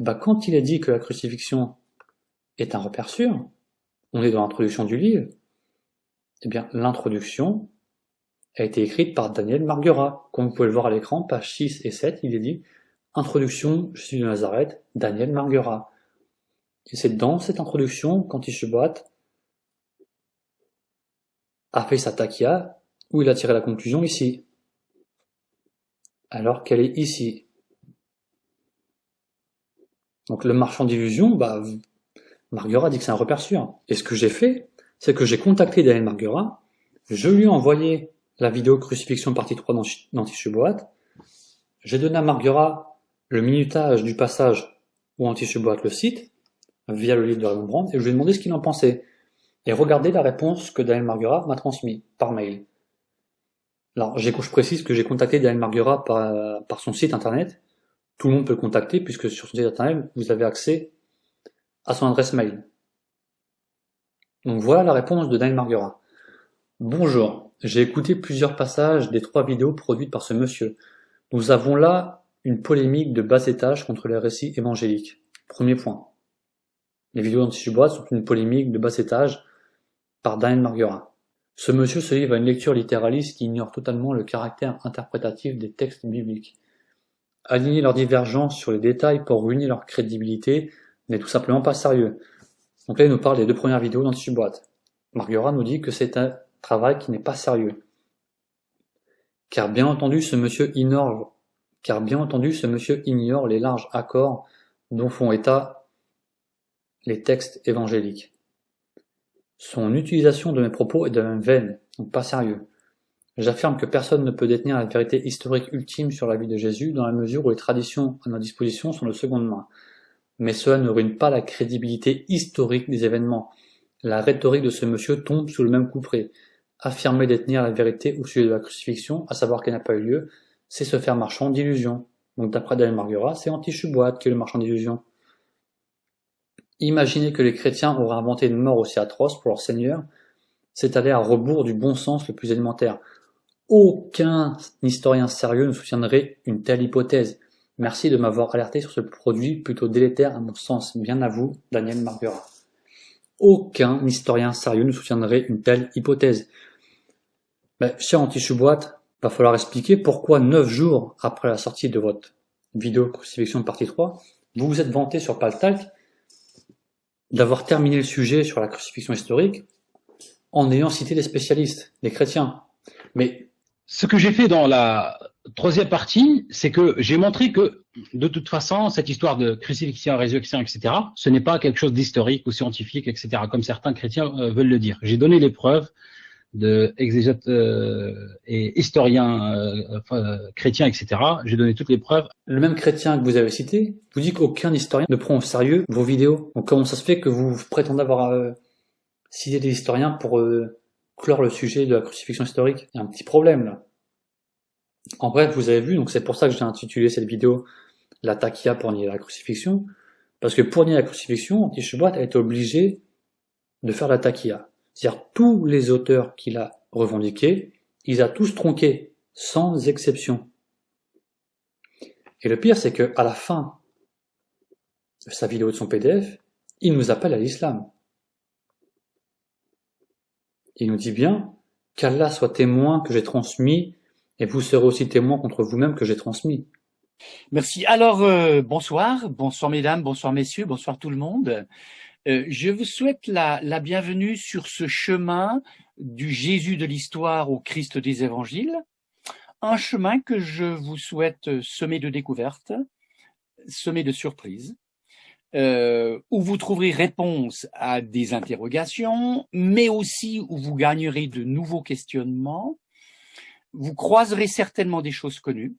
Et ben, quand il est dit que la crucifixion est un repère sûr, on est dans l'introduction du livre, eh bien, l'introduction a été écrite par Daniel Marguerat. Comme vous pouvez le voir à l'écran, pages 6 et 7, il est dit « Introduction, je suis de Nazareth, Daniel Marguerat ». Et c'est dans cette introduction qu'Antichuboat a fait sa takia, où il a tiré la conclusion ici. Alors qu'elle est ici. Donc le marchand d'illusions, Marguerat dit que c'est un repère sûr. Et ce que j'ai fait, c'est que j'ai contacté Daniel Marguerat, je lui ai envoyé la vidéo crucifixion partie 3 d'Antichuboat, j'ai donné à Marguerat le minutage du passage où Antichuboat le cite, via le livre de Raymond Brand, et je lui ai demandé ce qu'il en pensait. Et regardez la réponse que Daniel Marguerat m'a transmise par mail. Alors, je précise que j'ai contacté Daniel Marguerat par son site internet. Tout le monde peut le contacter, puisque sur son site internet, vous avez accès à son adresse mail. Donc voilà la réponse de Daniel Marguerat. Bonjour, j'ai écouté plusieurs passages des 3 vidéos produites par ce monsieur. Nous avons là une polémique de bas étage contre les récits évangéliques. Premier point. Les vidéos d'Antichuboat sont une polémique de bas étage par Daniel Marguerat. Ce monsieur se livre à une lecture littéraliste qui ignore totalement le caractère interprétatif des textes bibliques. Aligner leurs divergences sur les détails pour ruiner leur crédibilité n'est tout simplement pas sérieux. Donc là, il nous parle des 2 premières vidéos d'Antichuboat. Marguerat nous dit que c'est un travail qui n'est pas sérieux. Car bien entendu, ce monsieur ignore les larges accords dont font état les textes évangéliques. Son utilisation de mes propos est de la même veine, donc pas sérieux. J'affirme que personne ne peut détenir la vérité historique ultime sur la vie de Jésus dans la mesure où les traditions à notre disposition sont de seconde main. Mais cela ne ruine pas la crédibilité historique des événements. La rhétorique de ce monsieur tombe sous le même couperet. Affirmer détenir la vérité au sujet de la crucifixion, à savoir qu'elle n'a pas eu lieu, c'est se faire marchand d'illusions. Donc d'après Daniel Marguerat, c'est Antichuboat qui est le marchand d'illusions. Imaginer que les chrétiens auraient inventé une mort aussi atroce pour leur Seigneur, c'est aller à rebours du bon sens le plus élémentaire. Aucun historien sérieux ne soutiendrait une telle hypothèse. Merci de m'avoir alerté sur ce produit plutôt délétère à mon sens, bien à vous, Daniel Marguerat. Aucun historien sérieux ne soutiendrait une telle hypothèse. Cher Antichuboat, va falloir expliquer pourquoi 9 jours après la sortie de votre vidéo crucifixion partie 3, vous vous êtes vanté sur Paltalk d'avoir terminé le sujet sur la crucifixion historique en ayant cité les spécialistes, les chrétiens. Mais ce que j'ai fait dans la 3e partie, c'est que j'ai montré que, de toute façon, cette histoire de crucifixion, résurrection, etc., ce n'est pas quelque chose d'historique ou scientifique, etc., comme certains chrétiens veulent le dire. J'ai donné les preuves de exégètes et historiens chrétiens, etc. J'ai donné toutes les preuves. Le même chrétien que vous avez cité vous dit qu'aucun historien ne prend au sérieux vos vidéos. Donc comment ça se fait que vous prétendez avoir cité des historiens pour clore le sujet de la crucifixion historique? Il y a un petit problème là. En bref, vous avez vu, donc c'est pour ça que j'ai intitulé cette vidéo « La takia pour nier la crucifixion », parce que pour nier la crucifixion, Antichuboat a été obligé de faire la takia. C'est-à-dire tous les auteurs qu'il a revendiqués, il a tous tronqué, sans exception. Et le pire, c'est qu'à la fin de sa vidéo de son PDF, il nous appelle à l'islam. Il nous dit bien qu'Allah soit témoin que j'ai transmis, et vous serez aussi témoin contre vous-même que j'ai transmis. Merci. Alors, bonsoir mesdames, bonsoir messieurs, bonsoir tout le monde. Je vous souhaite la bienvenue sur ce chemin du Jésus de l'histoire au Christ des évangiles, un chemin que je vous souhaite semé de découvertes, semé de surprises, où vous trouverez réponse à des interrogations, mais aussi où vous gagnerez de nouveaux questionnements. Vous croiserez certainement des choses connues,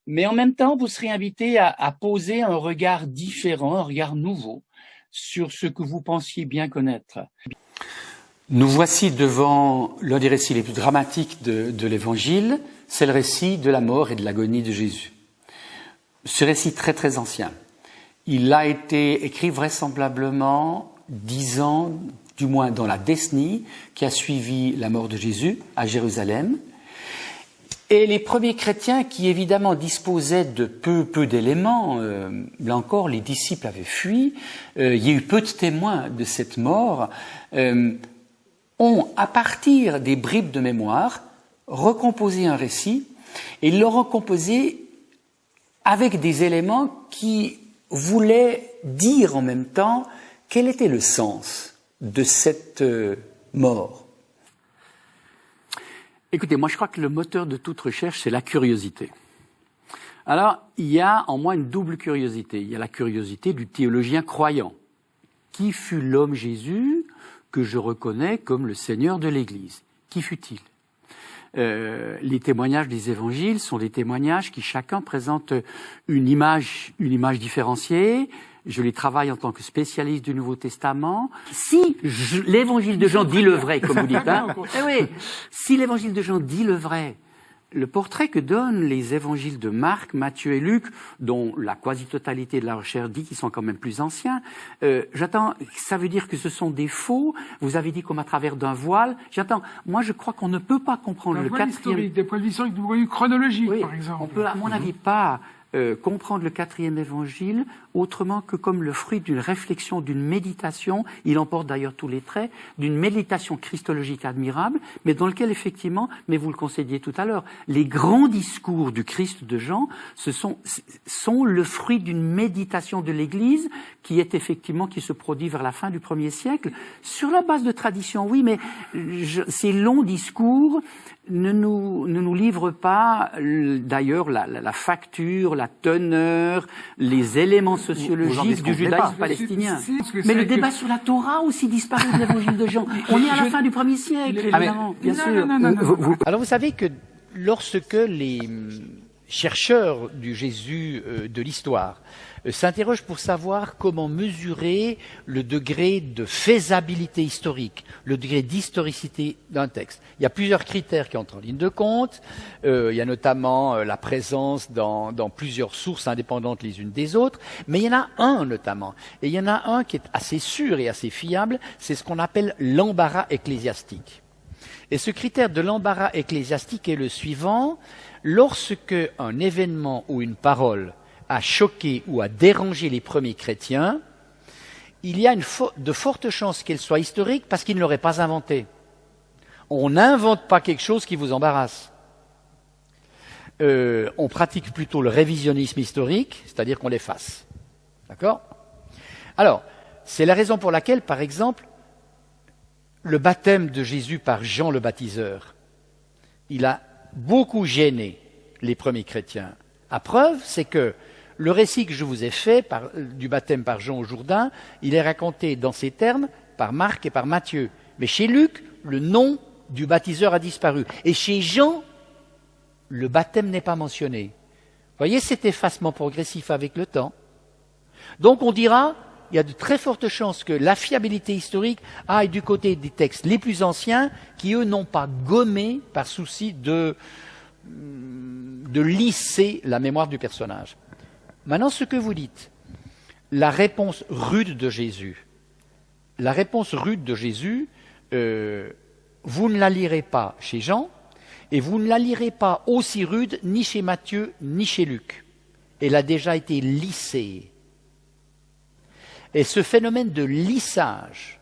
mais en même temps, vous serez invité à poser un regard différent, un regard nouveau sur ce que vous pensiez bien connaître. Nous voici devant l'un des récits les plus dramatiques de l'Évangile, c'est le récit de la mort et de l'agonie de Jésus. Ce récit très très ancien, il a été écrit vraisemblablement 10 ans, du moins dans la décennie qui a suivi la mort de Jésus à Jérusalem. Et les premiers chrétiens qui évidemment disposaient de peu d'éléments, là encore les disciples avaient fui, il y a eu peu de témoins de cette mort, ont à partir des bribes de mémoire recomposé un récit, et ils l'ont recomposé avec des éléments qui voulaient dire en même temps quel était le sens de cette mort. Écoutez, moi je crois que le moteur de toute recherche, c'est la curiosité. Alors, il y a en moi une double curiosité. Il y a la curiosité du théologien croyant. Qui fut l'homme Jésus que je reconnais comme le Seigneur de l'Église? Qui fut-il? Les témoignages des évangiles sont des témoignages qui chacun présente une image différenciée. Je les travaille en tant que spécialiste du Nouveau Testament. Si l'évangile de Jean dit le vrai, comme vous dites, hein, oui, si l'évangile de Jean dit le vrai, le portrait que donnent les évangiles de Marc, Matthieu et Luc, dont la quasi-totalité de la recherche dit qu'ils sont quand même plus anciens, ça veut dire que ce sont des faux. Vous avez dit comme à travers d'un voile. Moi je crois qu'on ne peut pas comprendre le quatrième... Des points de vue historiques, du point de vue chronologique, oui, par exemple. On peut, à mon avis, pas comprendre le quatrième évangile autrement que comme le fruit d'une réflexion, d'une méditation, il emporte d'ailleurs tous les traits, d'une méditation christologique admirable, mais dans lequel effectivement, mais vous le concédiez tout à l'heure, les grands discours du Christ de Jean sont le fruit d'une méditation de l'Église qui se produit vers la fin du 1er siècle, sur la base de traditions, oui, mais ces longs discours ne nous livrent pas d'ailleurs la facture, la teneur, les éléments sociologiques du judaïsme palestinien. Mais le débat sur la Torah aussi disparu de l'évangile de Jean. On est à la fin du 1er siècle, évidemment, bien sûr. Alors vous savez que lorsque les chercheurs du Jésus de l'histoire s'interrogent pour savoir comment mesurer le degré de faisabilité historique, le degré d'historicité d'un texte. Il y a plusieurs critères qui entrent en ligne de compte. Il y a notamment la présence dans plusieurs sources indépendantes les unes des autres, mais il y en a un notamment. Et il y en a un qui est assez sûr et assez fiable, c'est ce qu'on appelle l'embarras ecclésiastique. Et ce critère de l'embarras ecclésiastique est le suivant: lorsque un événement ou une parole a choqué ou a dérangé les premiers chrétiens, il y a de fortes chances qu'elle soit historique parce qu'ils ne l'auraient pas inventée. On n'invente pas quelque chose qui vous embarrasse. On pratique plutôt le révisionnisme historique, c'est-à-dire qu'on l'efface. D'accord ? Alors, c'est la raison pour laquelle, par exemple, le baptême de Jésus par Jean le baptiseur, il a beaucoup gêné les premiers chrétiens. À preuve, c'est que le récit que je vous ai fait du baptême par Jean au Jourdain, il est raconté dans ces termes par Marc et par Matthieu. Mais chez Luc, le nom du baptiseur a disparu. Et chez Jean, le baptême n'est pas mentionné. Vous voyez cet effacement progressif avec le temps. Donc on dira, il y a de très fortes chances que la fiabilité historique aille du côté des textes les plus anciens qui, eux, n'ont pas gommé par souci de lisser la mémoire du personnage. Maintenant, ce que vous dites, la réponse rude de Jésus, vous ne la lirez pas chez Jean, et vous ne la lirez pas aussi rude ni chez Matthieu ni chez Luc. Elle a déjà été lissée. Et ce phénomène de lissage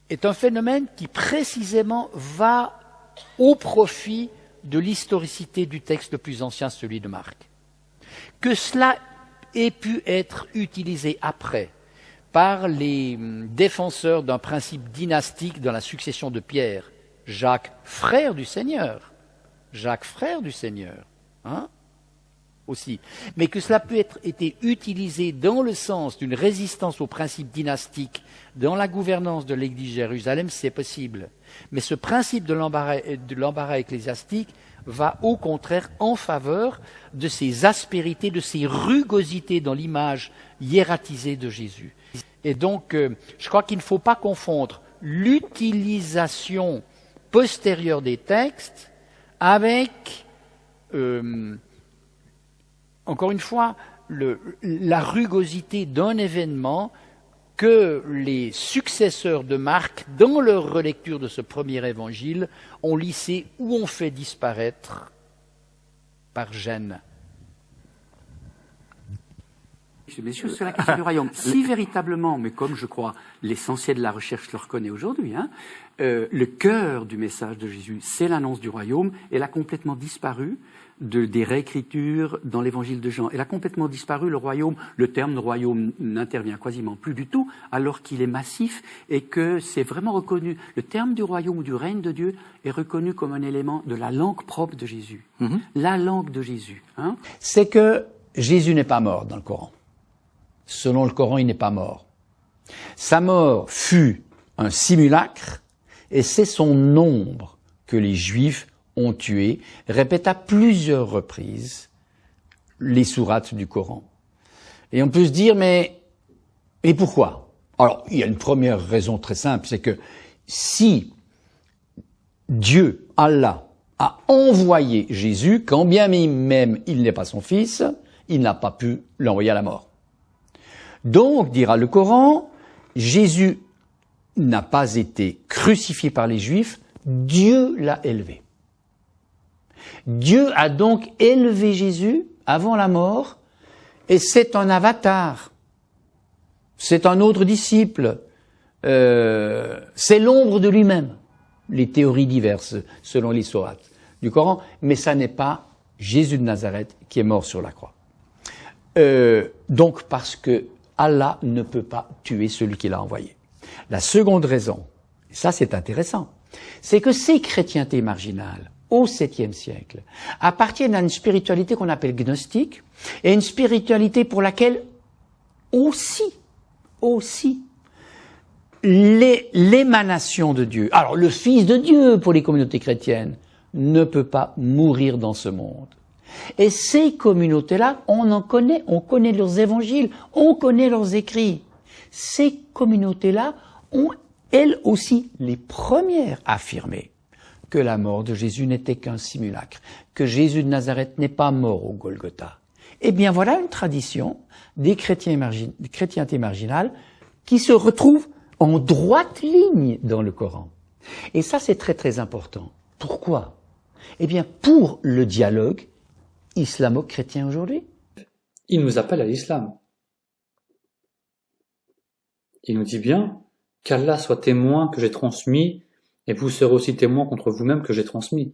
est un phénomène qui précisément va au profit de l'historicité du texte le plus ancien, celui de Marc. Que cela ait pu être utilisé après par les défenseurs d'un principe dynastique dans la succession de Pierre, Jacques, frère du Seigneur, hein, aussi, mais que cela peut être été utilisé dans le sens d'une résistance au principe dynastique dans la gouvernance de l'Église de Jérusalem, c'est possible. Mais ce principe de l'embarras ecclésiastique va au contraire en faveur de ces aspérités, de ces rugosités dans l'image hiératisée de Jésus. Et donc, je crois qu'il ne faut pas confondre l'utilisation postérieure des textes avec, encore une fois, la rugosité d'un événement que les successeurs de Marc, dans leur relecture de ce premier évangile, ont lissé ou ont fait disparaître par gêne. Messieurs, c'est la question du royaume. Si véritablement, mais comme je crois l'essentiel de la recherche le reconnaît aujourd'hui, le cœur du message de Jésus, c'est l'annonce du royaume, elle a complètement disparu des réécritures dans l'évangile de Jean. Elle a complètement disparu, le royaume, le terme de royaume n'intervient quasiment plus du tout, alors qu'il est massif et que c'est vraiment reconnu. Le terme du royaume ou du règne de Dieu est reconnu comme un élément de la langue propre de Jésus. La langue de Jésus. C'est que Jésus n'est pas mort dans le Coran. Selon le Coran, il n'est pas mort. Sa mort fut un simulacre et c'est son ombre que les Juifs ont tué, répète à plusieurs reprises les sourates du Coran. Et on peut se dire, mais pourquoi? Alors, il y a une première raison très simple, c'est que si Dieu, Allah, a envoyé Jésus, quand bien même il n'est pas son fils, il n'a pas pu l'envoyer à la mort. Donc, dira le Coran, Jésus n'a pas été crucifié par les Juifs, Dieu l'a élevé. Dieu a donc élevé Jésus avant la mort, et c'est un avatar, c'est un autre disciple, c'est l'ombre de lui-même. Les théories diverses selon les sourates du Coran, mais ça n'est pas Jésus de Nazareth qui est mort sur la croix. Donc parce que Allah ne peut pas tuer celui qu'il a envoyé. La seconde raison, et ça c'est intéressant, c'est que ces chrétientés marginales, au 7e siècle, appartiennent à une spiritualité qu'on appelle gnostique, et une spiritualité pour laquelle aussi, l'émanation de Dieu, alors le Fils de Dieu pour les communautés chrétiennes, ne peut pas mourir dans ce monde. Et ces communautés-là, on connaît leurs évangiles, on connaît leurs écrits. Ces communautés-là ont, elles aussi, les premières affirmé que la mort de Jésus n'était qu'un simulacre, que Jésus de Nazareth n'est pas mort au Golgotha. Eh bien, voilà une tradition des chrétientés marginales qui se retrouve en droite ligne dans le Coran. Et ça, c'est très très important. Pourquoi? Eh bien, pour le dialogue islamo-chrétien aujourd'hui. Il nous appelle à l'islam. Il nous dit bien qu'Allah soit témoin que j'ai transmis, et vous serez aussi témoin contre vous-même que j'ai transmis.